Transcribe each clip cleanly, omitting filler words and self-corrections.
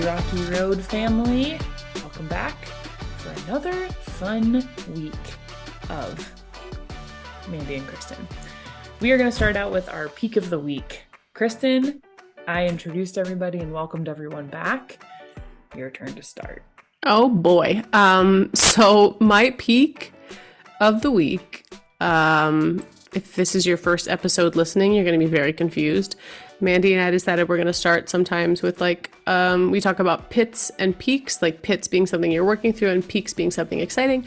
Rocky Road family. Welcome back for another fun week of Mandy and Kristin. We are going to start out with our peak of the week. Kristin, I introduced everybody and welcomed everyone back. Your turn to start. Oh boy. So my peak of the week, if this is your first episode listening, you're going to be very confused. Mandy and I decided we're going to start sometimes with we talk about pits and peaks, like pits being something you're working through and peaks being something exciting.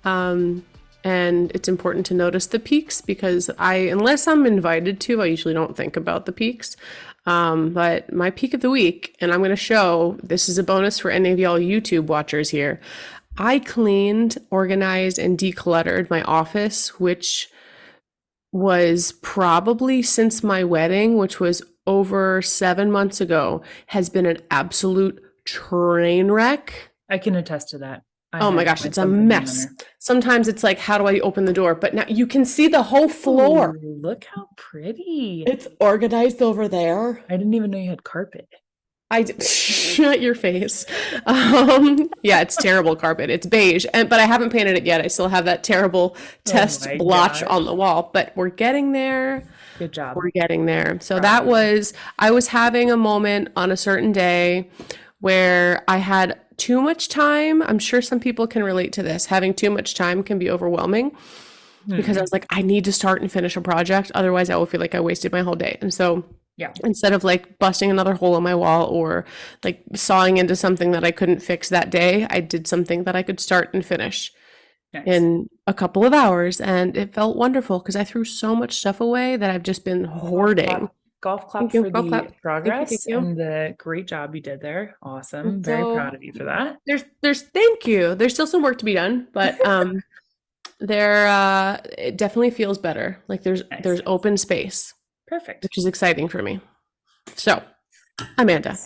And it's important to notice the peaks because unless I'm invited to, I usually don't think about the peaks. But my peak of the week, and I'm going to show, this is a bonus for any of y'all YouTube watchers here. I cleaned, organized, and decluttered my office, which was probably since my wedding, which was over 7 months ago, has been an absolute train wreck. I can attest to that. Oh my gosh, it's a mess. Sometimes it's like, how do I open the door? But now you can see the whole floor. Ooh, look how pretty. It's organized over there. I didn't even know you had carpet. Shut your face. Yeah, it's terrible carpet. It's beige, but I haven't painted it yet. I still have that terrible test blotch on the wall, but we're getting there. Good job. We're getting there. So I was having a moment on a certain day where I had too much time. I'm sure some people can relate to this. Having too much time can be overwhelming because I was like, I need to start and finish a project. Otherwise I will feel like I wasted my whole day. And so instead of like busting another hole in my wall or like sawing into something that I couldn't fix that day, I did something that I could start and finish in a couple of hours. And it felt wonderful because I threw so much stuff away that I've just been hoarding. Golf clap for the progress and the great job you did there. Awesome. Very proud of you for that. Thank you. There's still some work to be done, but it definitely feels better. Like there's open space. Perfect. Which is exciting for me. So, Amanda,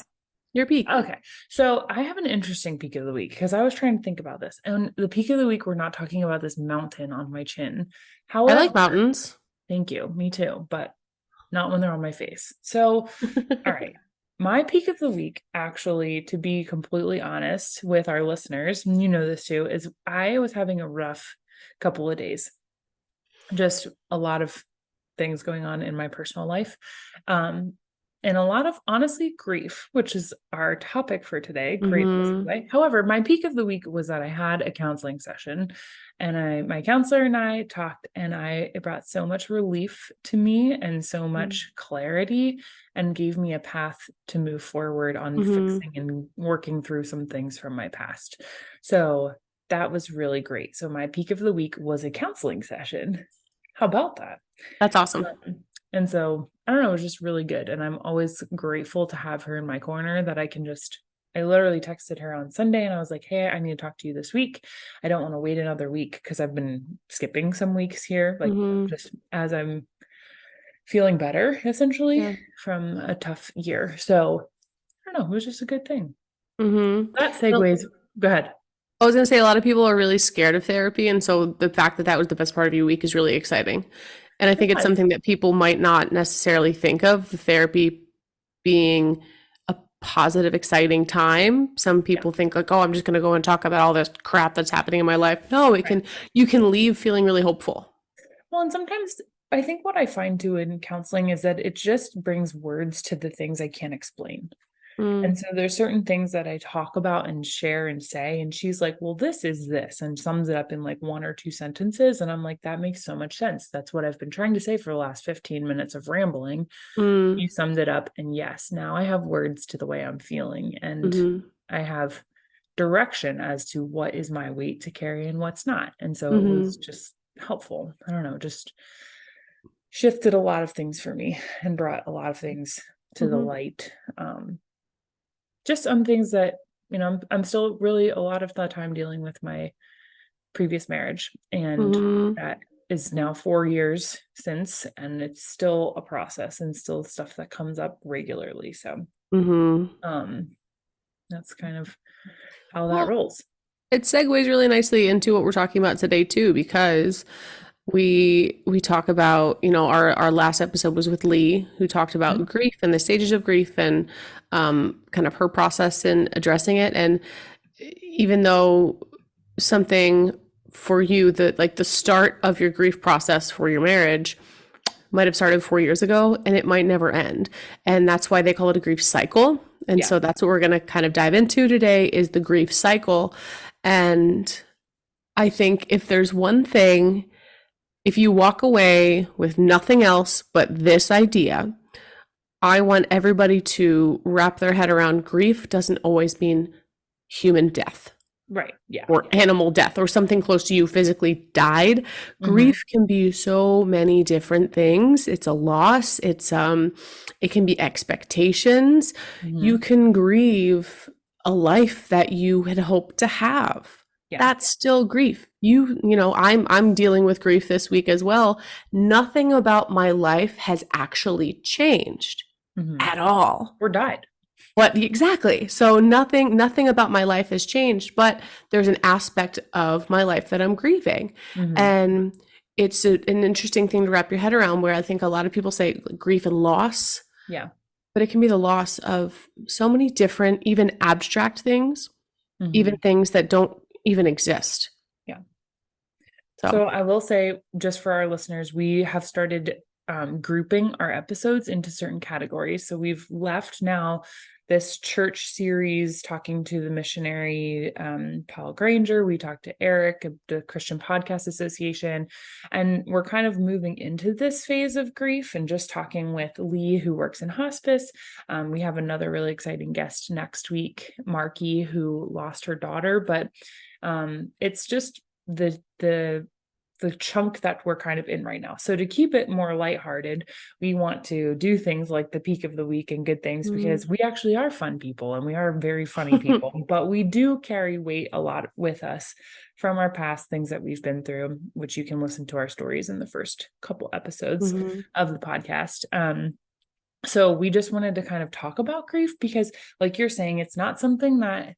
your peak. Okay. So I have an interesting peak of the week because I was trying to think about this. And the peak of the week, we're not talking about this mountain on my chin. However, I like mountains. Thank you. Me too. But not when they're on my face. So, all right. My peak of the week, actually, to be completely honest with our listeners, and you know this too, is I was having a rough couple of days. Just a lot of things going on in my personal life. And a lot of, honestly, grief, which is our topic for today. Great. However, my peak of the week was that I had a counseling session and my counselor and I talked, and it brought so much relief to me and so much clarity and gave me a path to move forward on fixing and working through some things from my past. So that was really great. So my peak of the week was a counseling session. How about that? That's awesome. And so, I don't know, it was just really good. And I'm always grateful to have her in my corner that I literally texted her on Sunday and I was like, hey, I need to talk to you this week. I don't want to wait another week because I've been skipping some weeks here, just as I'm feeling better, essentially, from a tough year. So, I don't know, it was just a good thing. That segues. Go ahead. I was going to say a lot of people are really scared of therapy. And so the fact that was the best part of your week is really exciting. And I think it's something that people might not necessarily think of, the therapy being a positive, exciting time. Some people think like, oh, I'm just going to go and talk about all this crap that's happening in my life. No, you can leave feeling really hopeful. Well, and sometimes I think what I find too in counseling is that it just brings words to the things I can't explain. And so there's certain things that I talk about and share and say, and she's like, well, this is this, and sums it up in like 1 or 2 sentences. And I'm like, that makes so much sense. That's what I've been trying to say for the last 15 minutes of rambling. You summed it up. And yes, now I have words to the way I'm feeling. And I have direction as to what is my weight to carry and what's not. And so it was just helpful. I don't know, just shifted a lot of things for me and brought a lot of things to the light. Just on things that, I'm still really a lot of the time dealing with my previous marriage. And that is now 4 years since, and it's still a process and still stuff that comes up regularly. So that's kind of how that rolls. It segues really nicely into what we're talking about today too, because We talk about, our last episode was with Lee, who talked about Mhm. grief and the stages of grief and kind of her process in addressing it. And even though something for you, that like the start of your grief process for your marriage might have started 4 years ago and it might never end. And that's why they call it a grief cycle. And Yeah. so that's what we're going to kind of dive into today is the grief cycle. And I think if there's one thing, if you walk away with nothing else but this idea, I want everybody to wrap their head around grief doesn't always mean human death Right. Yeah. or animal death or something close to you physically died. Hmm. Grief can be so many different things. It's a loss. It can be expectations. Hmm. You can grieve a life that you had hoped to have. Yeah. That's still grief. I'm dealing with grief this week as well. Nothing about my life has actually changed Hmm. at all. Or died. What exactly? So nothing about my life has changed, but there's an aspect of my life that I'm grieving. Hmm. And it's an interesting thing to wrap your head around, where I think a lot of people say grief and loss, Yeah. but it can be the loss of so many different, even abstract things, even Hmm. things that don't even exist. Yeah. So, So I will say, just for our listeners, we have started grouping our episodes into certain categories. So we've left now this church series talking to the missionary Paul Granger. We talked to Eric of the Christian Podcast Association, and we're kind of moving into this phase of grief and just talking with Lee, who works in hospice. We have another really exciting guest next week, Marky, who lost her daughter, but it's just the chunk that we're kind of in right now. So to keep it more lighthearted, we want to do things like the peak of the week and good things because we actually are fun people and we are very funny people, but we do carry weight a lot with us from our past things that we've been through, which you can listen to our stories in the first couple episodes mhm, of the podcast. So we just wanted to kind of talk about grief because, like you're saying, it's not something that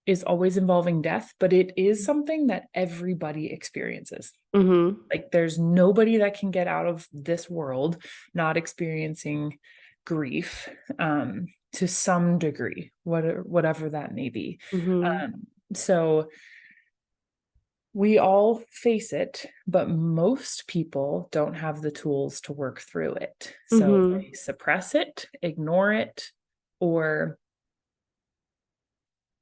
is always involving death, but it is something that everybody experiences. mhm, Like there's nobody that can get out of this world not experiencing grief to some degree, whatever that may be. mhm, So we all face it, but most people don't have the tools to work through it. So mhm, they suppress it, ignore it, or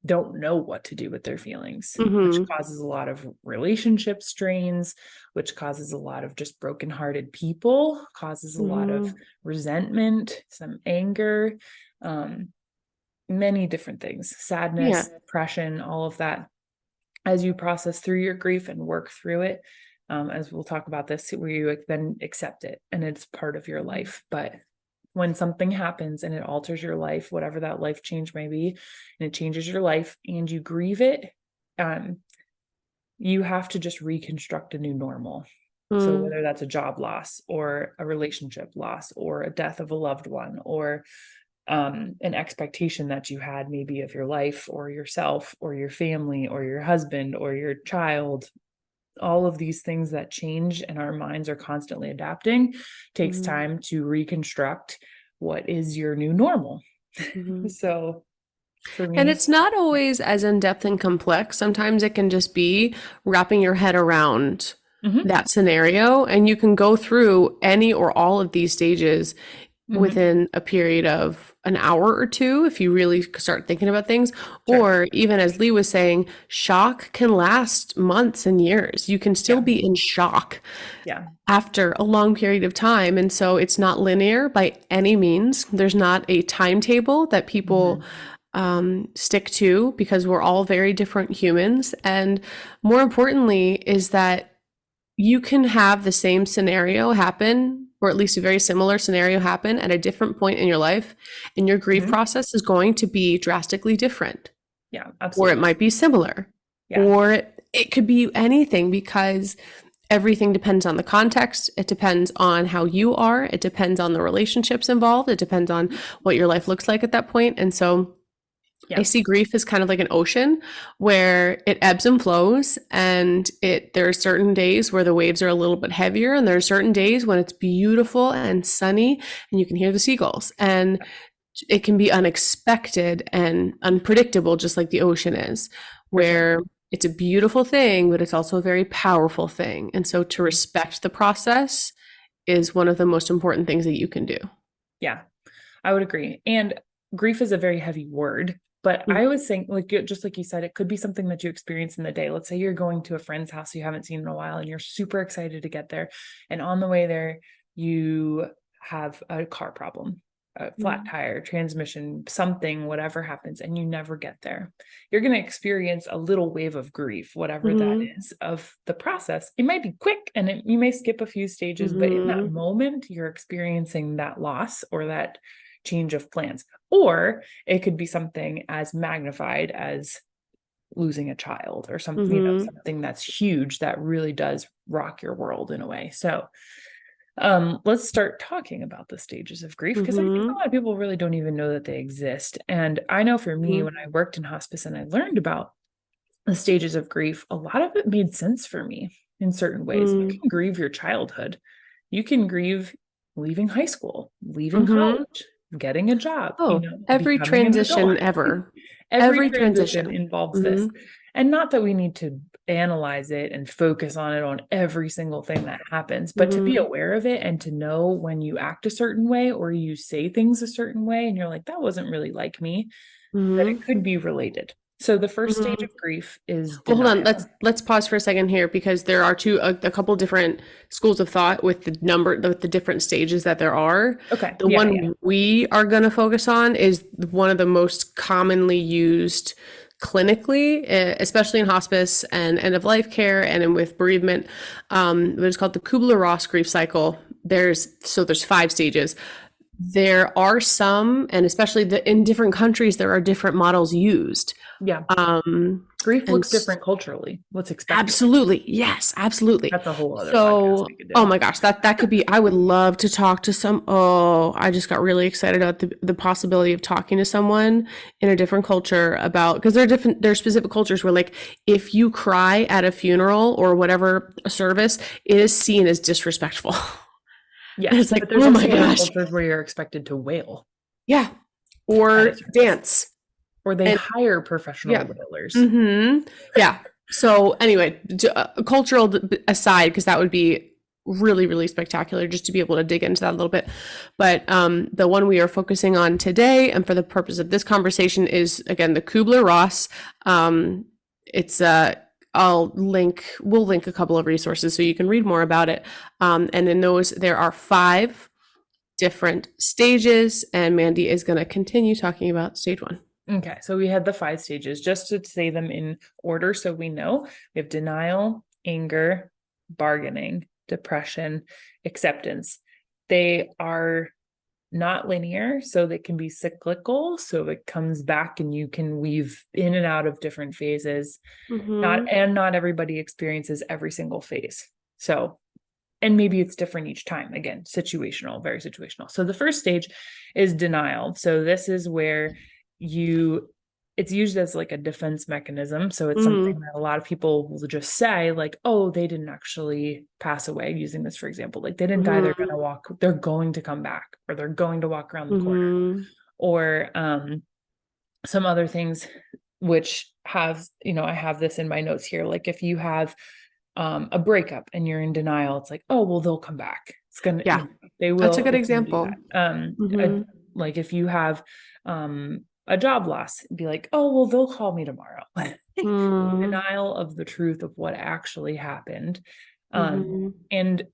don't know what to do with their feelings, which mhm, causes a lot of relationship strains, which causes a lot of just brokenhearted people, causes a lot of mhm. resentment, some anger, um, many different things, Yeah. sadness, depression, all of that. As you process through your grief and work through it, as we'll talk about this, where you then accept it and it's part of your life. But when something happens and it alters your life, whatever that life change may be, and it changes your life and you grieve it, um, you have to just reconstruct a new normal. So Mm, whether that's a job loss or a relationship loss or a death of a loved one or an expectation that you had maybe of your life or yourself or your family or your husband or your child, all of these things that change and our minds are constantly adapting takes mhm, time to reconstruct what is your new normal. mhm. So for And me, it's not always as in-depth and complex. Sometimes it can just be wrapping your head around mhm, that scenario, and you can go through any or all of these stages mhm, within a period of an hour or two if you really start thinking about things. sure. Or even as Lee was saying, shock can last months and years. You can still Yeah. be in shock Yeah. after a long period of time. And so it's not linear by any means. There's not a timetable that people Mhm, stick to because we're all very different humans. And more importantly, is that you can have the same scenario happen, or at least a very similar scenario happen at a different point in your life, and your grief mhm. process is going to be drastically different, Yeah, or it absolutely. might be similar, Yeah. or it could be anything because everything depends on the context. It depends on how you are. It depends on the relationships involved. It depends on what your life looks like at that point. And so I Yeah. see grief as kind of like an ocean where it ebbs and flows, and there are certain days where the waves are a little bit heavier, and there are certain days when it's beautiful and sunny and you can hear the seagulls. And it can be unexpected and unpredictable, just like the ocean is, For sure. where it's a beautiful thing, but it's also a very powerful thing. And so to respect the process is one of the most important things that you can do. Yeah, I would agree. And grief is a very heavy word, but I always think, like, just like you said, it could be something that you experience in the day. Let's say you're going to a friend's house you haven't seen in a while and you're super excited to get there. And on the way there, you have a car problem, a flat tire, transmission, something, whatever happens, and you never get there. You're going to experience a little wave of grief, whatever that Mm-hmm. is, of the process. It might be quick and you may skip a few stages, but in that Mm-hmm. moment, you're experiencing that loss or that change of plans. Or it could be something as magnified as losing a child or something, Mm-hmm. something that's huge that really does rock your world in a way. So let's start talking about the stages of grief, because I think a Mm-hmm. lot of people really don't even know that they exist. And I know for me, when I worked in hospice and I learned about the stages of grief, a lot of it made sense for me in certain ways. You can grieve your childhood. You can grieve leaving high school, leaving Mm-hmm. college, getting a job, Oh, every becoming an adult. transition ever. Every Every transition transition. involves this. Mm-hmm. And not that we need to analyze it and focus on it on every single thing that happens, but to be Mm-hmm. aware of it and to know when you act a certain way or you say things a certain way and you're like, that wasn't really like me, that it Mm-hmm. could be related. So the first stage Mm-hmm. of grief is Well, hold on. Let's denial. let's pause for a second here because there are a couple different schools of thought with the different stages that there are. Okay. The Yeah. Yeah. one we are going to focus on is one of the most commonly used clinically, especially in hospice and end of life care and with bereavement. It's called the Kübler-Ross grief cycle. There's 5 stages. There are some, and especially in different countries, there are different models used. Yeah. Um, Grief and looks different culturally. What's expected. Absolutely. Yes, absolutely. That's a whole other podcast So, we could do. oh my gosh, that could be, I would love to talk to I just got really excited about the possibility of talking to someone in a different culture about, because there are specific cultures where, like, if you cry at a funeral or whatever service, it is seen as disrespectful. And Yes. it's like, But there's oh my also other gosh. cultures where you're expected to wail Yeah. at a Or service, dance. or they And hire professional yeah. wailers. Mm-hmm. Yeah. So anyway, cultural aside, because that would be really, really spectacular just to be able to dig into that a little bit. But the one we are focusing on today, and for the purpose of this conversation, is again the Kübler-Ross. It's we'll link a couple of resources so you can read more about it. And in those, there are 5 different stages, and Mandy is going to continue talking about stage 1. Okay, so we had the 5 stages, just to say them in order so we know. We have denial, anger, bargaining, depression, acceptance. They are not linear, so they can be cyclical. So it comes back and you can weave in and out of different phases. Not everybody experiences every single phase. So, and maybe it's different each time. Again, situational, very situational. So the first stage is denial. So this is where it's used as like a defense mechanism. So it's something that a lot of people will just say, like, oh, they didn't actually pass away, using this for example. Like, they didn't die, they're going to come back, or they're going to walk around the corner. Or some other things which have, I have this in my notes here. Like, if you have a breakup and you're in denial, it's like, oh, well, they'll come back. It's gonna, Yeah, they that's a will, good it's gonna do example. that. Like, if you have a job loss, be like, oh, well, they'll call me tomorrow. Denial of the truth of what actually happened. And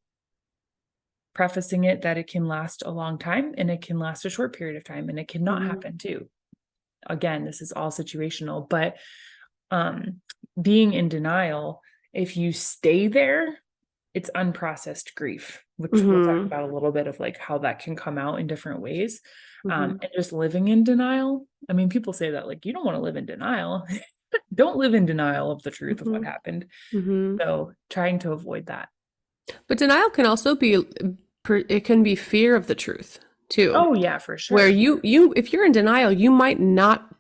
prefacing it that it can last a long time and it can last a short period of time and it cannot happen too. Again, this is all situational, but being in denial, if you stay there, it's unprocessed grief, which we'll talk about a little bit of, like, how that can come out in different ways. And just living in denial. I mean, people say that, like, you don't want to live in denial. Don't live in denial of the truth of what happened. So trying to avoid that. But denial can also be, it can be fear of the truth too. Oh yeah, for sure. Where if you're in denial, you might not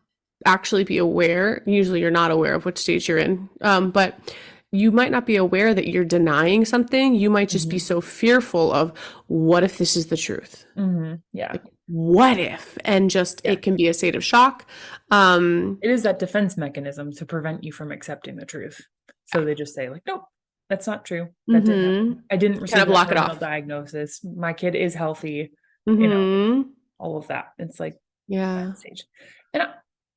actually be aware. Usually you're not aware of which stage you're in. But you might not be aware that you're denying something. You might just be Mhm. so fearful of what if this is the truth? Yeah. Like, what if? And just Yeah. it can be a state of shock. Um, It is that defense mechanism to prevent you from accepting the truth. So they just say like, nope, that's not true. That didn't happen. I didn't kind receive of that block it terminal off. diagnosis. My kid is healthy, you know, Mm-hmm. all of that. It's like Yeah. that stage. And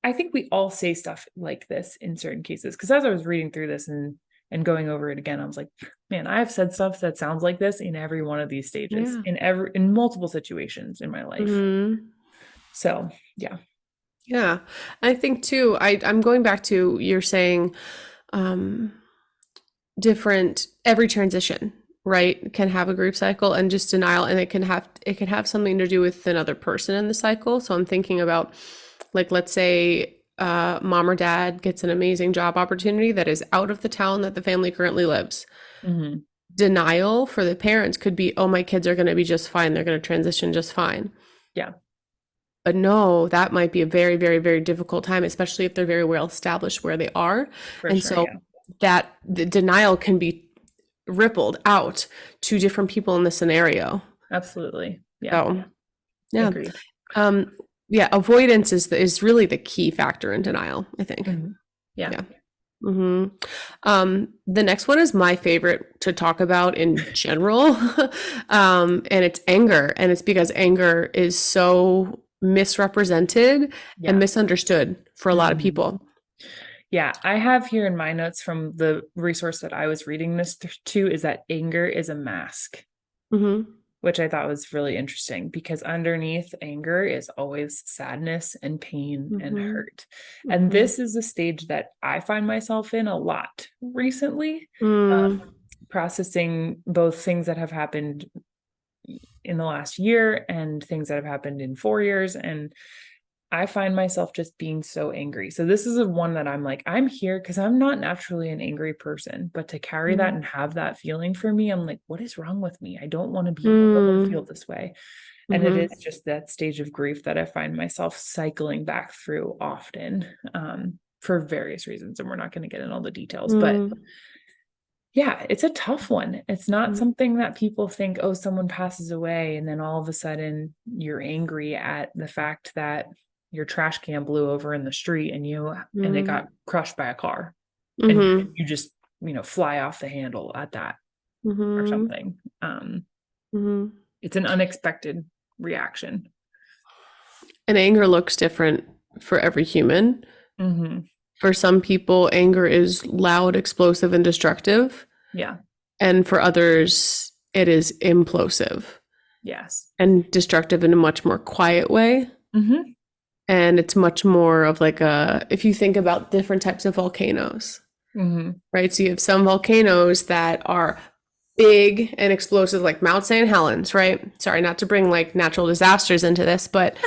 I think we all say stuff like this in certain cases. Because as I was reading through this and going over it again, I was like, man, I have said stuff that sounds like this in every one of these stages, Yeah. in multiple situations in my life. Mm-hmm. So yeah. Yeah. I think too, I'm going back to you're saying um different every transition, right, can have a grief cycle and just denial, and it can have something to do with another person in the cycle. So I'm thinking about, like, let's say mom or dad gets an amazing job opportunity that is out of the town that the family currently lives. Mm-hmm. Denial for the parents could be, oh, my kids are going to be just fine, they're going to transition just fine. Yeah, But no, that might be a very, very, very difficult time, especially if they're very well established where they are. for And sure. so Yeah, that the denial can be rippled out to different people in the scenario. absolutely. Yeah, So, yeah. agreed. Um, yeah, avoidance is really the key factor in denial, I think. Mhm. Yeah. Yeah. hmm the next one is my favorite to talk about in general. And it's anger. And it's because anger is so misrepresented and Yeah. misunderstood for a lot of Mhm. people. Yeah, I have here in my notes from the resource that I was reading this to is that anger is a mask, hmm which I thought was really interesting because underneath anger is always sadness and pain and hmm hurt. And hmm this is a stage that I find myself in a lot recently, Mm, processing both things that have happened in the last year and things that have happened in 4 years. And I find myself just being so angry. So this is a one that I'm like, I'm here because I'm not naturally an angry person, but to carry that mm, and have that feeling for me, I'm like, what is wrong with me? I don't want to be, I don't want to feel mm, this way. And it mhm, is just that stage of grief that I find myself cycling back through often, for various reasons. And we're not going to get in all the details, but mm, yeah, it's a tough one. It's not mm, something that people think, oh, someone passes away, and then all of a sudden you're angry at the fact that your trash can blew over in the street and it mm, got crushed by a car and mhm, you just, fly off the handle at that or mhm, something. mhm. It's an unexpected reaction. And anger looks different for every human. Hmm. For some people, anger is loud, explosive, and destructive. Yeah. And for others, it is implosive Yes. and destructive in a much more quiet way. Hmm. And it's much more of like if you think about different types of volcanoes, Hmm. right? So you have some volcanoes that are big and explosive, like Mount St. Helens, right? Sorry, not to bring like natural disasters into this, but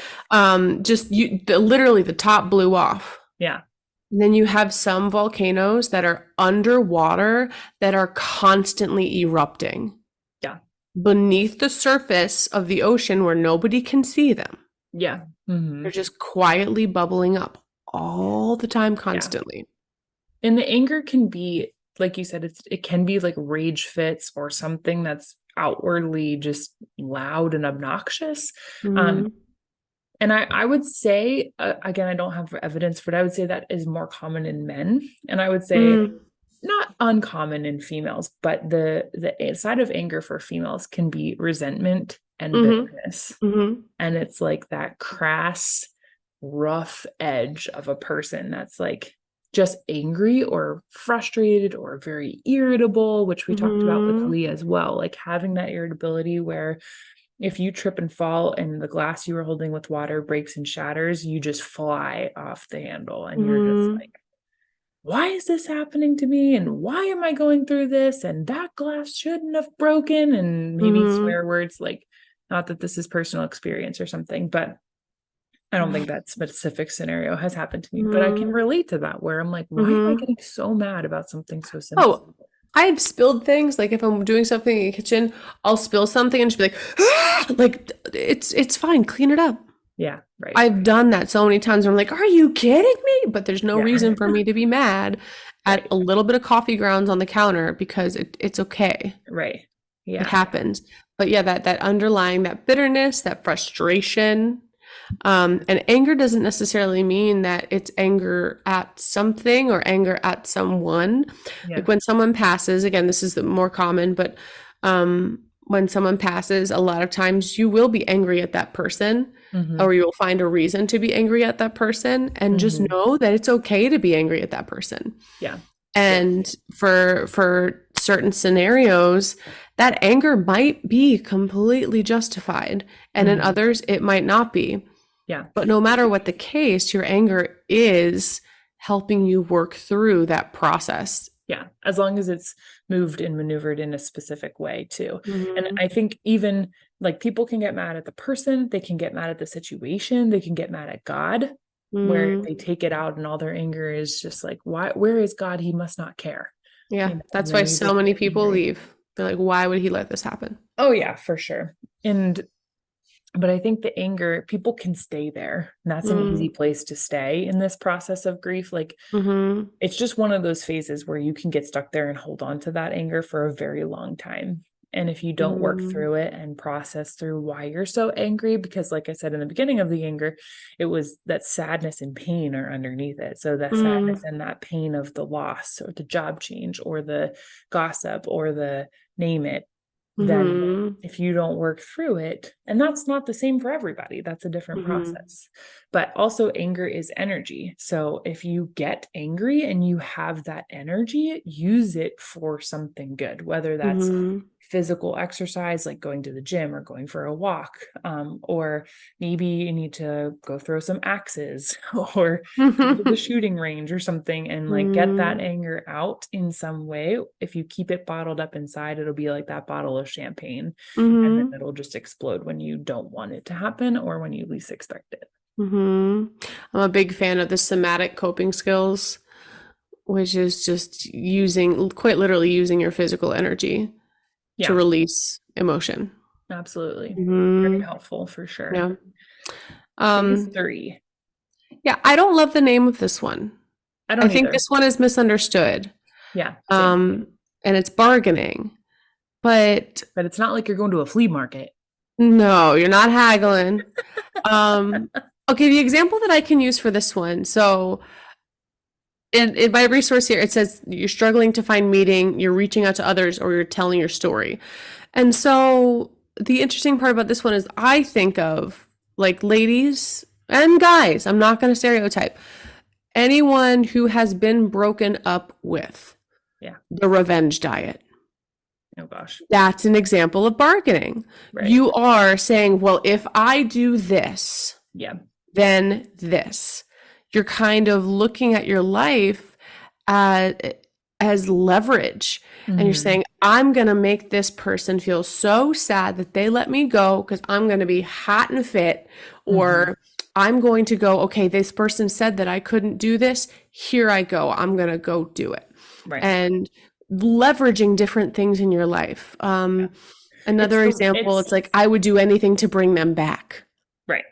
just literally the top blew off. Yeah. And then you have some volcanoes that are underwater that are constantly erupting Yeah. beneath the surface of the ocean where nobody can see them. Yeah. Hmm. They're just quietly bubbling up all the time, Yeah. constantly. And the anger can be, like you said, it can be like rage fits or something that's outwardly just loud and obnoxious. Um, Mm, and I would say, again, I don't have evidence, but I would say that is more common in men. And I would say mm, not uncommon in females, but the side of anger for females can be resentment and mhm, bitterness. mhm, And it's like that crass, rough edge of a person that's like just angry or frustrated or very irritable, which we talked about with mhm, Leah as well. Like having that irritability where if you trip and fall and the glass you were holding with water breaks and shatters, you just fly off the handle and you're just mhm, like, why is this happening to me? And why am I going through this? And that glass shouldn't have broken. And maybe mhm, swear words like, not that this is personal experience or something, but I don't think that specific scenario has happened to me, but I can mhm, relate to that where I'm like, why am I mhm. getting so mad about something so simple? Oh, I've spilled things. Like if I'm doing something in the kitchen, I'll spill something and just be like, "Ah!" Like it's fine, clean it up. Yeah. Right. I've done that so many times where I'm like, are you kidding me? But there's no Yeah. reason for me to be mad at Right. a little bit of coffee grounds on the counter because it's okay. Right. It Yeah. happens. But yeah, that underlying, that bitterness, that frustration, and anger doesn't necessarily mean that it's anger at something or anger at someone. Yeah. Like when someone passes, again, this is the more common, but when someone passes, a lot of times you will be angry at that person, Mm-hmm. or you'll find a reason to be angry at that person, and just Mm-hmm. know that it's okay to be angry at that person. Yeah. Yeah. And for certain scenarios, that anger might be completely justified, and in Mm-hmm. others, it might not be. Yeah. But no matter what the case, your anger is helping you work through that process. Yeah. As long as it's moved and maneuvered in a specific way too. And Mhm. I think even like people can get mad at the person, they can get mad at the situation, they can get mad at God, where Mm. they take it out and all their anger is just like, why, where is God? He must not care. Yeah, And that's then why we so just many get people angry. leave. They're like, why would he let this happen? Oh yeah, for sure. And but I think the anger, people can stay there. And that's an Mm. easy place to stay in this process of grief. Like Mhm. it's just one of those phases where you can get stuck there and hold on to that anger for a very long time. And if you don't work Mm. through it and process through why you're so angry, because like I said in the beginning of the anger, it was that sadness and pain are underneath it. So the sadness Mm. and that pain of the loss or the job change or the gossip or the name it, then Mhm. if you don't work through it, and that's not the same for everybody, that's a different Mhm. process. But also, anger is energy. So if you get angry and you have that energy, use it for something good, whether that's Mhm. physical exercise, like going to the gym or going for a walk, or maybe you need to go throw some axes or go to the shooting range or something and like get that Mm. anger out in some way. If you keep it bottled up inside, it'll be like that bottle of champagne, and then Mhm. it'll just explode when you don't want it to happen or when you least expect it. Mhm. I'm a big fan of the somatic coping skills, which is just using, quite literally using your physical energy to Yeah, release emotion. absolutely. Very Mhm. helpful for sure. Yeah. Phase Um, three. yeah, I don't love the name of this one. I I don't think either. this one is misunderstood. Yeah, same. Um, and it's bargaining. But But it's not like you're going to a flea market. no, you're not haggling. Okay, the example that I can use for this one. So in my resource here, it says you're struggling to find meaning, you're reaching out to others, or you're telling your story. And so the interesting part about this one is I think of like ladies and guys, I'm not going to stereotype, anyone who has been broken up with, Yeah. the revenge diet. Oh gosh. That's an example of bargaining. Right. You are saying, well, if I do this, Yeah. then this. You're kind of looking at your life uh, as leverage. And you're Hmm. saying, I'm going to make this person feel so sad that they let me go because I'm going to be hot and fit. Hmm. Or I'm going to go, okay, this person said that I couldn't do this. Here I go. I'm going to go do it. Right. And leveraging different things in your life. Yeah. It's Another the example, it's it's like, I would do anything to bring them back right.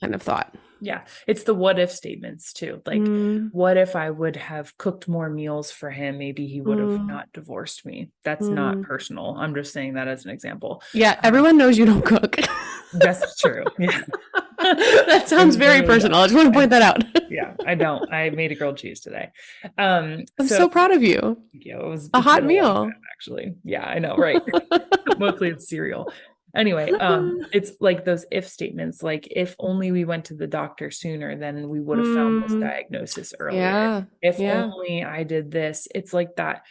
kind of thought. Yeah. It's the what if statements too. Like, Mm, what if I would have cooked more meals for him? Maybe he would have mm, not divorced me. That's not mm. personal. I'm just saying that as an example. Yeah, Um, everyone knows you don't cook. that's true. Yeah. That I sounds very literally don't. personal. I just want to I, point that out. yeah, I don't. I made a grilled cheese today. I'm So so proud of you. yeah, it was, A it's hot been a long meal. time actually. Yeah, I know, right? Mostly it's cereal. Anyway, it's like those if statements, like if only we went to the doctor sooner, then we would have found this Mm, diagnosis earlier. yeah, If yeah. only I did this. It's like that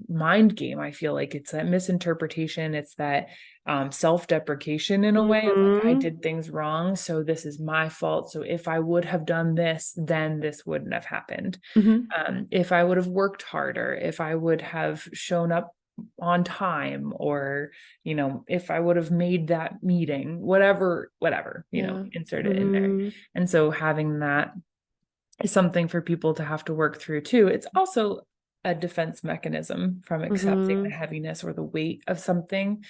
mind game. I feel like it's that misinterpretation. It's that self-deprecation in a way of like I Mhm, did things wrong, so this is my fault. So if I would have done this, then this wouldn't have happened. mhm, If I would have worked harder, if I would have shown up on time, or, if I would have made that meeting, whatever, yeah. insert it in there. Mhm, And so having that is something for people to have to work through too. It's also a defense mechanism from accepting the mhm, heaviness or the weight of something.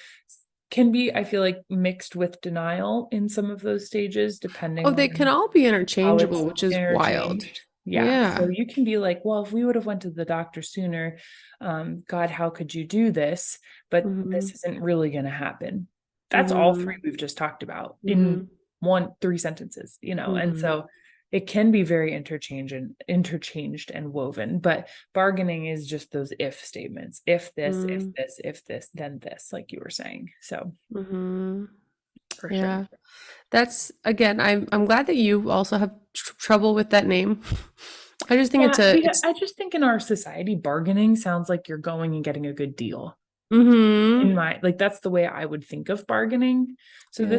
can be, I feel like, mixed with denial in some of those stages, depending Oh, they can on all be how it's interchangeable, which is wild. interchanged. Yeah. So Yeah. you can be like, well, if we would have went to the doctor sooner, God, how could you do this? But Mm-hmm. this isn't really going to happen. That's all Mm-hmm. three we've just talked about Mm-hmm. in 3 sentences, and Mm-hmm. so it can be very interchanged and woven, but bargaining is just those if statements. If this, if this, if this, then this, like you were saying. So Mm-hmm. for sure. Yeah. That's again, I'm glad that you also have trouble with that name. I just think Yeah, it's I just think in our society, bargaining sounds like you're going and getting a good deal. mm-hmm. In my, like, that's the way I would think of bargaining. So Yeah.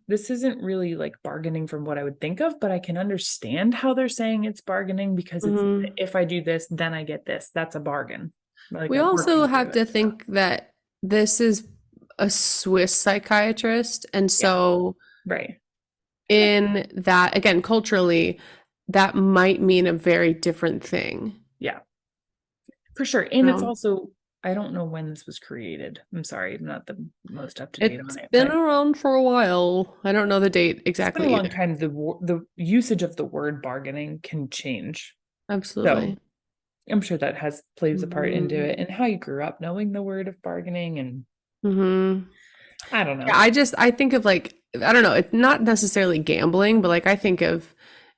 this isn't really like bargaining from what I would think of, but I can understand how they're saying it's bargaining, because it's, Mm-hmm. if I do this, then I get this. That's a bargain. Like We I'm also working through have it. to think that this is a Swiss psychiatrist, and Yeah, so right. in that, again, culturally, that might mean a very different thing. Yeah, for sure. And it's Um, also, I don't know when this was created. I'm sorry, I'm not the most up to date on it's it, been but around for a while. I don't know the date it's been a exactly long either. time. The usage of the word bargaining can change. So Absolutely. I'm sure that has plays a part into Mm-hmm. it, and how you grew up knowing the word of bargaining, and Mm-hmm. I don't Yeah, know. I think of like, I don't know, it's not necessarily gambling, but like I think of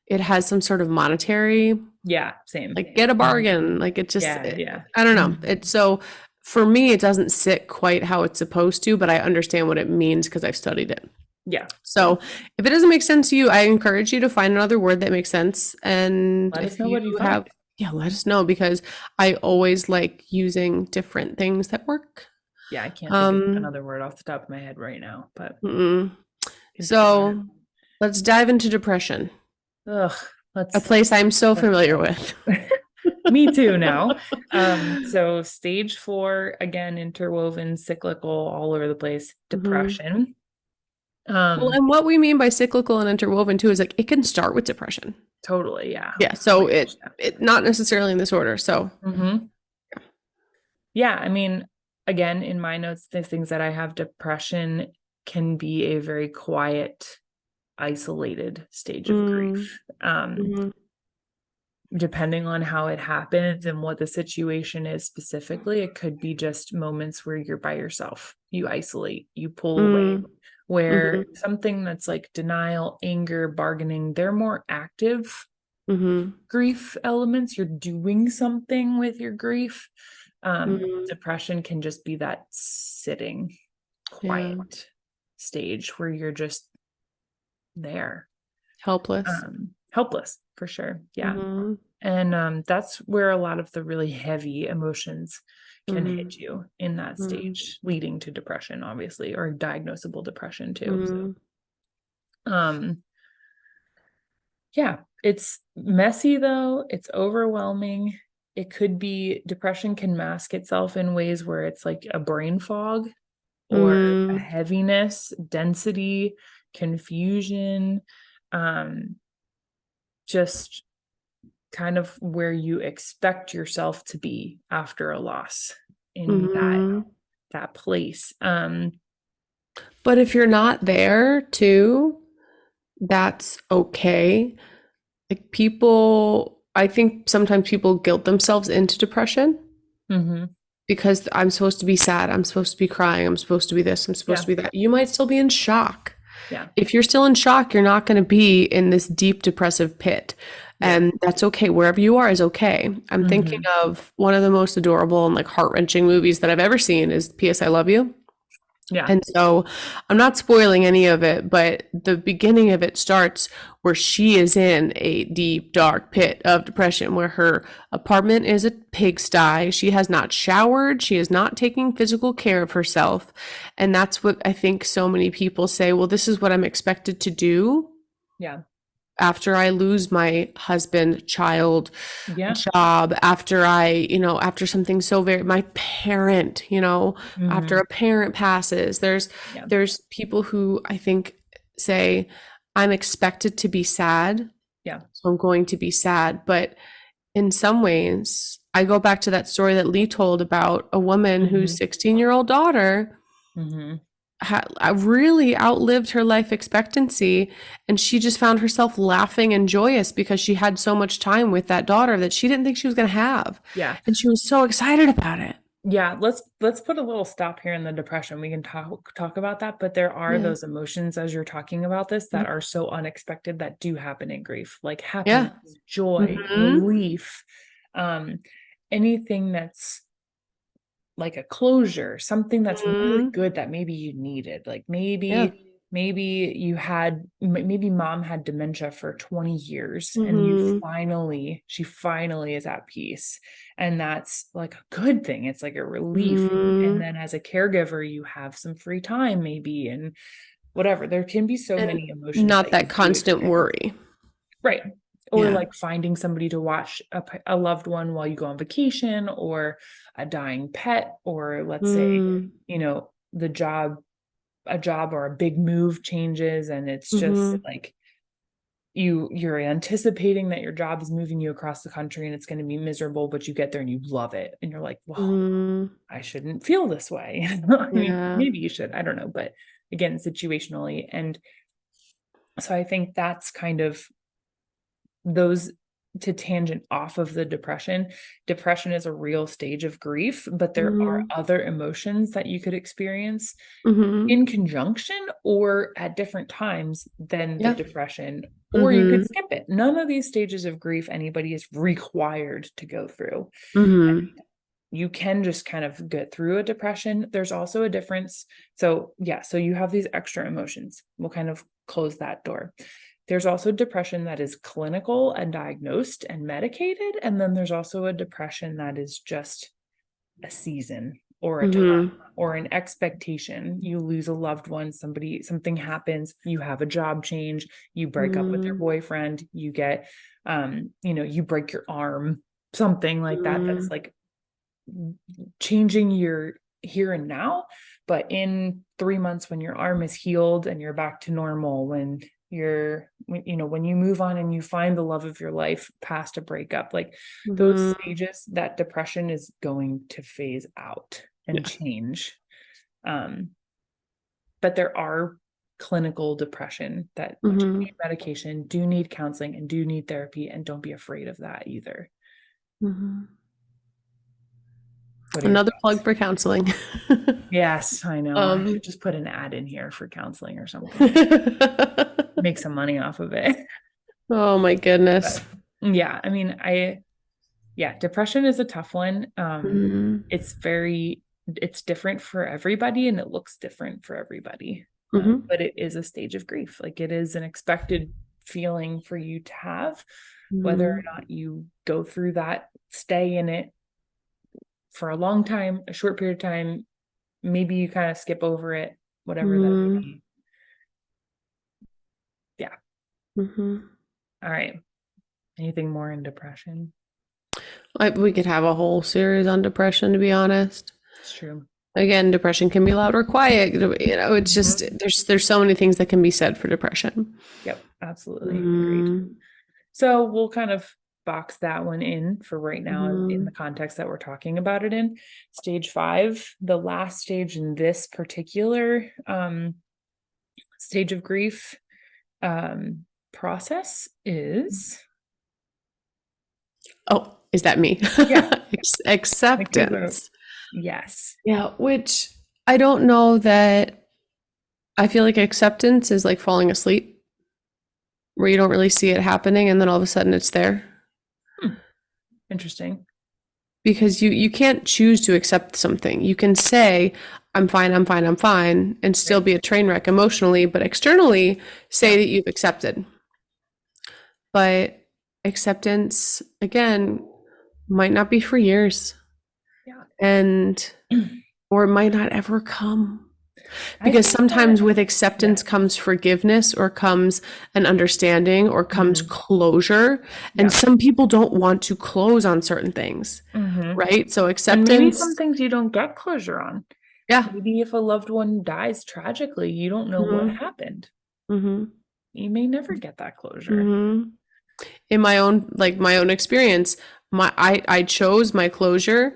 it has some sort of monetary, Yeah, same. like get a Mhm. bargain. Like it just, Yeah, yeah. I don't know. Mhm. It's so for me, it doesn't sit quite how it's supposed to, but I understand what it means because I've studied it. Yeah, yeah. So if it doesn't make sense to you, I encourage you to find another word that makes sense. And Let us if know you what you have, find. yeah, let us know because I always like using different things that work. Yeah, I can't think of Um, another word off the top of my head right now, but mm-mm. can try So let's dive into depression, it. Ugh, a let's place I'm so let's familiar go. with. Me too now. So stage 4, again, interwoven, cyclical, all over the place, Mhm. depression. Well, Um, and what we mean by cyclical and interwoven too is like it can start with depression. totally, yeah. Yeah, Oh my so gosh, it not necessarily in this order. So, yeah. Yeah, I mean, again, in my notes, the things that I have, depression can be a very quiet, isolated stage of mm, grief. mhm, Depending on how it happens and what the situation is specifically, it could be just moments where you're by yourself, you isolate, you pull away. mm, Where mhm, something that's like denial, anger, bargaining, they're more active mhm, grief elements. You're doing something with your grief. mhm. Depression can just be that sitting, Yeah, quiet stage where you're just there, helpless. helpless for sure. Yeah. Mhm, And that's where a lot of the really heavy emotions can hit mhm, you in that mhm, stage, leading to depression, obviously, or diagnosable depression too. mhm, So, yeah, it's messy though. It's overwhelming. It could be, depression can mask itself in ways where it's like a brain fog or a mm, heaviness, density, confusion, um, just kind of where you expect yourself to be after a loss in mhm. that place. But if you're not there too, that's okay. Like people, I think sometimes people guilt themselves into depression Mhm. because I'm supposed to be sad, I'm supposed to be crying, I'm supposed to be this, I'm supposed to Yeah, be that. You might still be in shock. yeah, If you're still in shock, you're not going to be in this deep depressive pit. yeah. And that's okay. Wherever you are is okay. I'm thinking Mhm. of one of the most adorable and like heart-wrenching movies that I've ever seen is P.S. I Love You. Yeah. And so I'm not spoiling any of it, but the beginning of it starts where she is in a deep, dark pit of depression where her apartment is a pigsty. She has not showered. She is not taking physical care of herself. And that's what I think so many people say, well, this is what I'm expected to do Yeah. after I lose my husband, child, Yeah. job, after after something so very, my parent, after Mhm. a parent passes, Yeah. there's people who I think say, I'm expected to be sad, Yeah. so I'm going to be sad. But in some ways, I go back to that story that Lee told about a woman whose Mhm. 16-year-old daughter Mhm. really outlived her life expectancy, and she just found herself laughing and joyous because she had so much time with that daughter that she didn't think she was going to have, Yeah. and she was so excited about it. Yeah, let's put a little stop here in the depression. We can talk about that, but there are Yeah. those emotions as you're talking about this that are so unexpected that do happen in grief, like Yeah. happiness, joy, Mm-hmm. relief, um, anything that's like a closure, something that's really Mm-hmm. good that maybe you needed. Like Yeah. maybe you had maybe mom had dementia for 20 years and Mm-hmm. she finally is at peace, and that's like a good thing. It's like a relief. And Mm-hmm. then as a caregiver you have some free time maybe, and whatever. There can be so And many emotions not that you that do constant experience. worry. Right. Or Yeah. like finding somebody to watch a loved one while you go on vacation, or a dying pet, or let's say, Mm. the a job or a big move changes, and it's just Mm-hmm. like you're anticipating that your job is moving you across the country and it's going to be miserable, but you get there and you love it and you're like, well, Mm. I shouldn't feel this way. I mean, Yeah. maybe you should, I don't know, but again, situationally. And so I think that's kind of those, to tangent off of the depression. Depression is a real stage of grief, but there are Mm-hmm. other emotions that you could experience Mm-hmm. in conjunction or at different times than the Yeah. depression, or you Mm-hmm. could skip it. None of these stages of grief anybody is required to go through. Mm-hmm. You can just kind of get through a depression. There's also a difference. So, yeah, so you have these extra emotions. We'll kind of close that door. There's also depression that is clinical and diagnosed and medicated. And then there's also a depression that is just a season or a time Mm-hmm. or an expectation. You lose a loved one, something happens, you have a job change, you break up with your Mm-hmm. boyfriend, you get, you break your arm, something like that. That's like changing your here and now. But in 3 months, when your arm is healed and you're back to normal, when you move on and you find the love of your life past a breakup, like those Mm-hmm. stages, that depression is going to phase out and Yeah. change. um but there are clinical depression that do Mm-hmm. need medication, do need counseling, and do need therapy, and don't be afraid of that either. Mm-hmm. What are your Another plug thoughts? for counseling. Yes, I know. I um should just put an ad in here for counseling or something. Make some money off of it. Oh my goodness. But yeah, I mean, depression is a tough one. Mm-hmm. It's different for everybody and it looks different for everybody. Mm-hmm. But it is a stage of grief. Like, it is an expected feeling for you to have, whether or Mm-hmm. not you go through that, stay in it for a long time, a short period of time, maybe you kind of skip over it, whatever that may Mm-hmm. be. Yeah. Mm-hmm. All right. Anything more in depression? We could have a whole series on depression, to be honest. It's true. Again, depression can be loud or quiet. It's just Mhm. there's so many things that can be said for depression. Yep, absolutely. Agreed. Mm-hmm. So we'll kind of box that one in for right now in Mm-hmm. the context that we're talking about it in. Stage 5, the last stage in this particular stage of grief process is, Oh, is that me? yeah, like Acceptance. yes. Yeah, which I don't know that I feel like acceptance is like falling asleep, where you don't really see it happening and then all of a sudden it's there. Hmm, interesting. Because you can't choose to accept something. You can say, I'm fine, I'm fine, I'm fine, and still Right. be a train wreck emotionally, but externally say Yeah. that you've accepted. But acceptance, again, might not be for years, Yeah. and or it might not ever come. I Because think that, sometimes with yeah. acceptance comes forgiveness or comes an understanding or comes Mhm. closure. And Yeah. some people don't want to close on certain things, Mhm. right? So And maybe some acceptance, things you don't get closure on. yeah. Maybe if a loved one dies tragically, you don't know what Hmm. happened. Hmm. You may never get that closure. Hmm. In my own experience, I chose my closure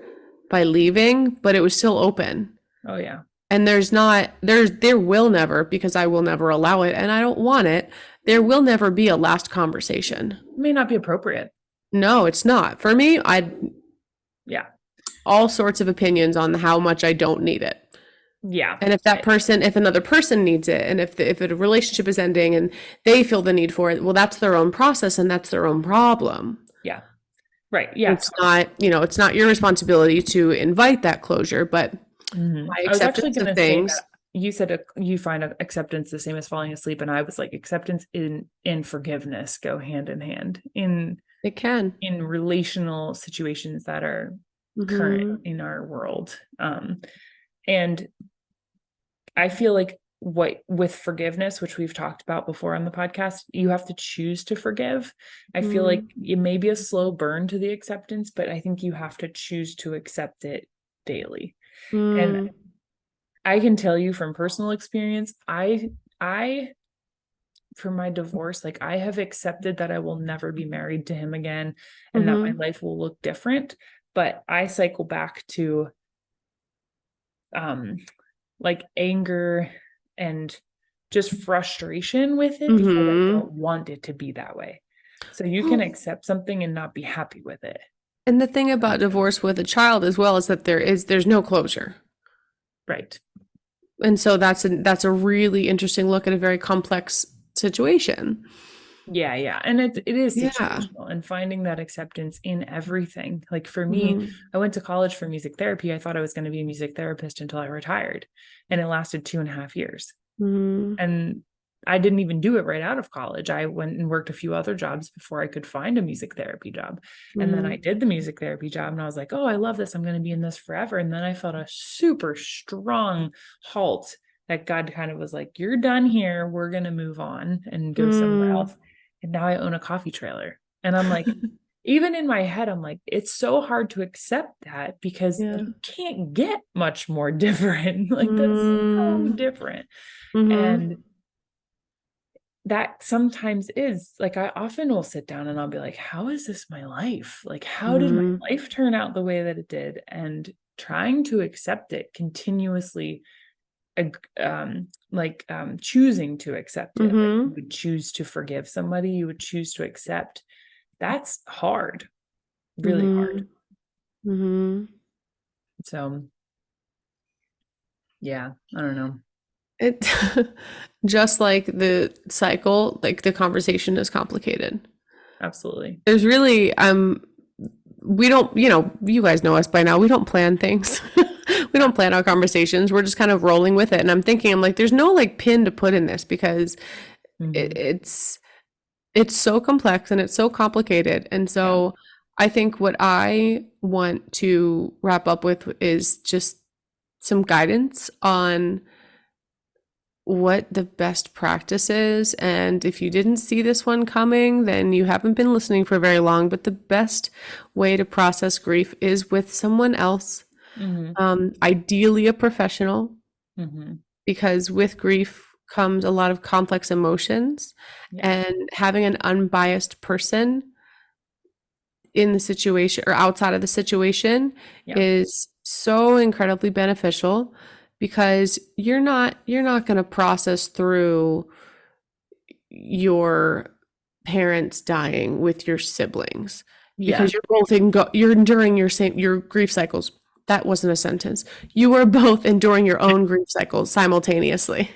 by leaving, but it was still open. Oh yeah. And there will never, because I will never allow it and I don't want it, there will never be a last conversation. It may not be appropriate. No, it's not. For me, Yeah. all sorts of opinions on how much I don't need it. Yeah. And if another person needs it, and if a relationship is ending and they feel the need for it, well, that's their own process and that's their own problem. Yeah. Right. Yeah. It's not, it's not your responsibility to invite that closure, but my I was actually acceptance going of to say things. that you said you find acceptance the same as falling asleep, and I was like, acceptance in forgiveness go hand in hand It can. in relational situations that are current in our world. And I feel like with forgiveness, which we've talked about before on the podcast, you have to choose to forgive. I feel like it may be a slow burn to the acceptance, but I think you have to choose to accept it daily. And I can tell you from personal experience, I for my divorce, like I have accepted that I will never be married to him again and that my life will look different, but I cycle back to like anger and just frustration with it because I don't want it to be that way. So you can accept something and not be happy with it. And the thing about divorce with a child as well is that there's no closure. Right. And so that's a really interesting look at a very complex situation. Yeah. And it is Yeah. situational, and finding that acceptance in everything. Like for me, I went to college for music therapy. I thought I was going to be a music therapist until I retired, and it lasted 2.5 years. And I didn't even do it right out of college. I went and worked a few other jobs before I could find a music therapy job. And then I did the music therapy job and I was like, oh, I love this. I'm going to be in this forever. And then I felt a super strong halt that God kind of was like, you're done here. We're going to move on and go somewhere else. And now I own a coffee trailer. And I'm like, even in my head, I'm like, it's so hard to accept that because you can't get much more different. Like that's so different. And that sometimes is like, I often will sit down and I'll be like, how is this my life? Like, how did my life turn out the way that it did? And trying to accept it continuously, choosing to accept it. Like you would choose to forgive somebody, you would choose to accept. That's hard, really hard. So yeah, I don't know. It just like the cycle, like the conversation is complicated. Absolutely. There's really we don't, you guys know us by now. We don't plan things. We don't plan our conversations. We're just kind of rolling with it. And I'm like, there's no like pin to put in this because it's so complex and it's so complicated. And so I think what I want to wrap up with is just some guidance on what the best practice is. And if you didn't see this one coming, then you haven't been listening for very long. But the best way to process grief is with someone else, ideally a professional, because with grief comes a lot of complex emotions, and having an unbiased person in the situation or outside of the situation is so incredibly beneficial, because you're not going to process through your parents dying with your siblings, because you're both you're enduring your grief cycles. That wasn't a sentence. You are both enduring your own grief cycles simultaneously.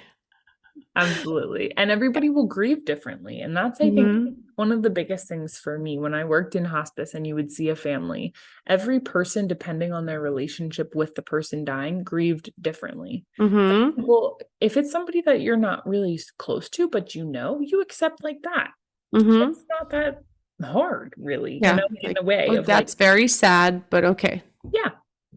Absolutely. And everybody will grieve differently. And that's, I think, one of the biggest things for me when I worked in hospice and you would see a family, every person, depending on their relationship with the person dying, grieved differently. Well, if it's somebody that you're not really close to, but you accept like that. It's not that hard, really, in a way. That's very sad, but okay. Yeah,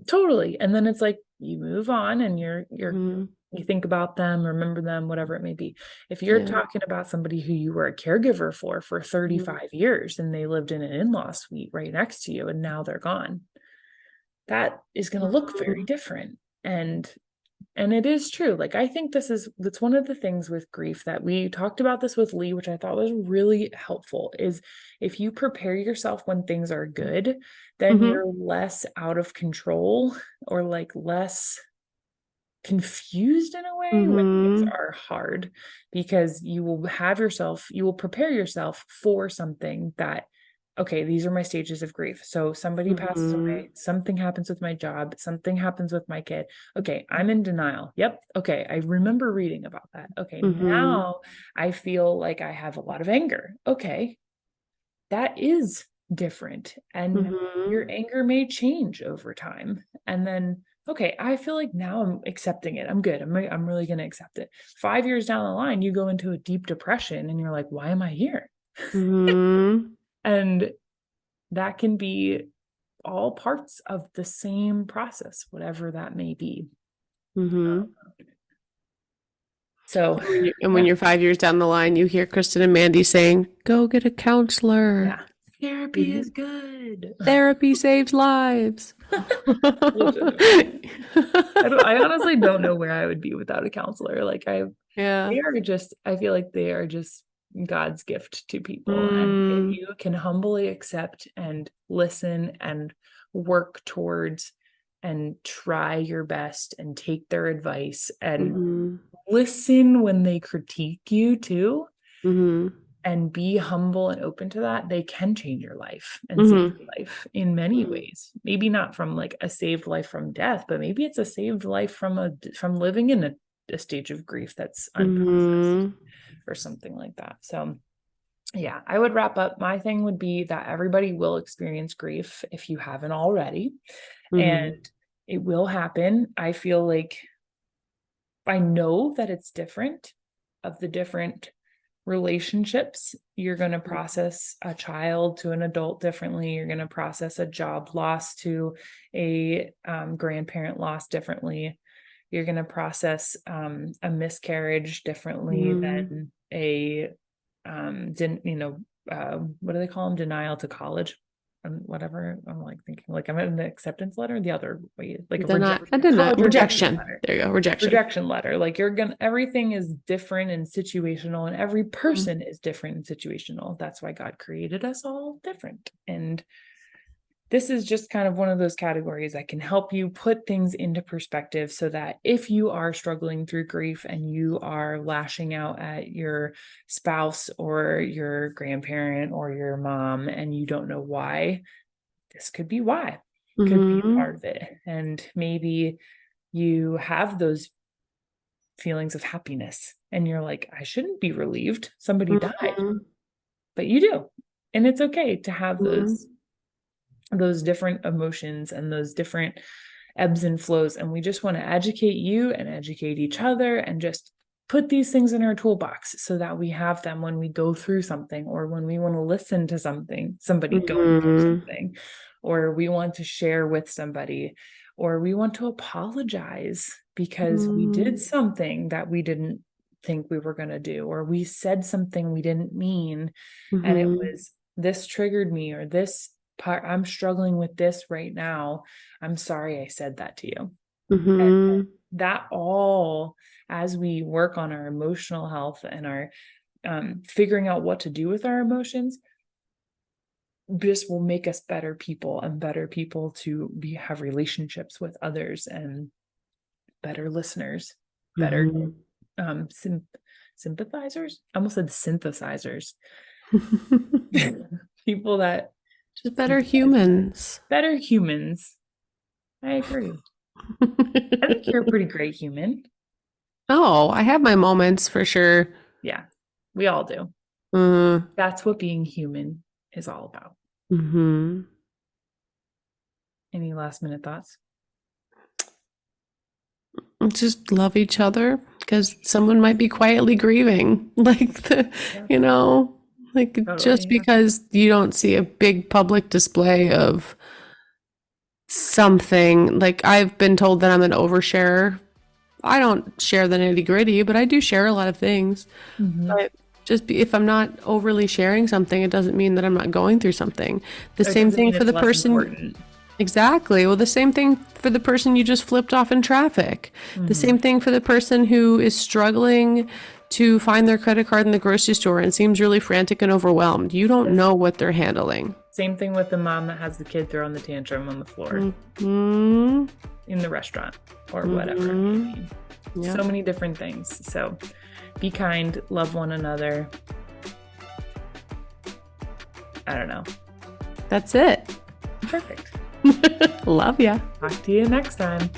totally. And then it's like, you move on and you think about them, remember them, whatever it may be. If you're talking about somebody who you were a caregiver for 35 years and they lived in an in-law suite right next to you and now they're gone, that is going to look very different. And it is true. Like, I think that's one of the things with grief that we talked about this with Lee, which I thought was really helpful, is if you prepare yourself when things are good, then you're less out of control, or like less confused in a way when things are hard, because you will prepare yourself for something that, okay, these are my stages of grief. So somebody passes away, something happens with my job, something happens with my kid. Okay, I'm in denial. Yep. Okay, I remember reading about that. Okay, now I feel like I have a lot of anger. Okay, that is different. And your anger may change over time. And then, okay, I feel like now I'm accepting it. I'm good. I'm really going to accept it. 5 years down the line, you go into a deep depression and you're like, why am I here? And that can be all parts of the same process, whatever that may be. So, when you're 5 years down the line, you hear Kristin and Mandy saying, "Go get a counselor." Yeah, therapy is good. Therapy saves lives. I honestly don't know where I would be without a counselor. Like I feel like they are just God's gift to people. And if you can humbly accept and listen and work towards and try your best and take their advice and listen when they critique you too, and be humble and open to that, they can change your life and save your life in many ways. Maybe not from like a saved life from death, but maybe it's a saved life from living in a stage of grief that's unprocessed or something like that. So yeah, I would wrap up. My thing would be that everybody will experience grief if you haven't already, and it will happen. I feel like I know that it's different of the different relationships. You're going to process a child to an adult differently. You're going to process a job loss to a grandparent loss differently. You're going to process a miscarriage differently than a what do they call them? Denial to college. Whatever. I'm like thinking like I'm in the acceptance letter the other way, like rejection letter. There you go. Rejection Letter. Like everything is different and situational, and every person is different and situational. That's why God created us all different. And this is just kind of one of those categories that can help you put things into perspective, so that if you are struggling through grief and you are lashing out at your spouse or your grandparent or your mom and you don't know why, this could be why. Could be a part of it. And maybe you have those feelings of happiness and you're like, I shouldn't be relieved. Somebody died. But you do. And it's okay to have those different emotions and those different ebbs and flows. And we just want to educate you and educate each other and just put these things in our toolbox so that we have them when we go through something, or when we want to listen to somebody going through something, or we want to share with somebody, or we want to apologize because we did something that we didn't think we were going to do, or we said something we didn't mean. And it was, this triggered me, or this part, I'm struggling with this right now. I'm sorry I said that to you. And that all, as we work on our emotional health and our figuring out what to do with our emotions, this will make us better people, and better people to have relationships with others, and better listeners, better sympathizers. I almost said synthesizers. People that just better humans. Better humans. I agree. I think you're a pretty great human. Oh, I have my moments for sure. Yeah, we all do. That's what being human is all about. Any last minute thoughts? Just love each other, because someone might be quietly grieving. Like just because you don't see a big public display of something. Like, I've been told that I'm an oversharer. I don't share the nitty gritty, but I do share a lot of things. But if I'm not overly sharing something, it doesn't mean that I'm not going through something. The same thing for the person. Important. Exactly. Well, the same thing for the person you just flipped off in traffic. The same thing for the person who is struggling to find their credit card in the grocery store and seems really frantic and overwhelmed. You don't know what they're handling. Same thing with the mom that has the kid throwing the tantrum on the floor Mm-hmm. in the restaurant or whatever. Yep. So many different things. So be kind, love one another. I don't know. That's it. Perfect. Love ya. Talk to you next time.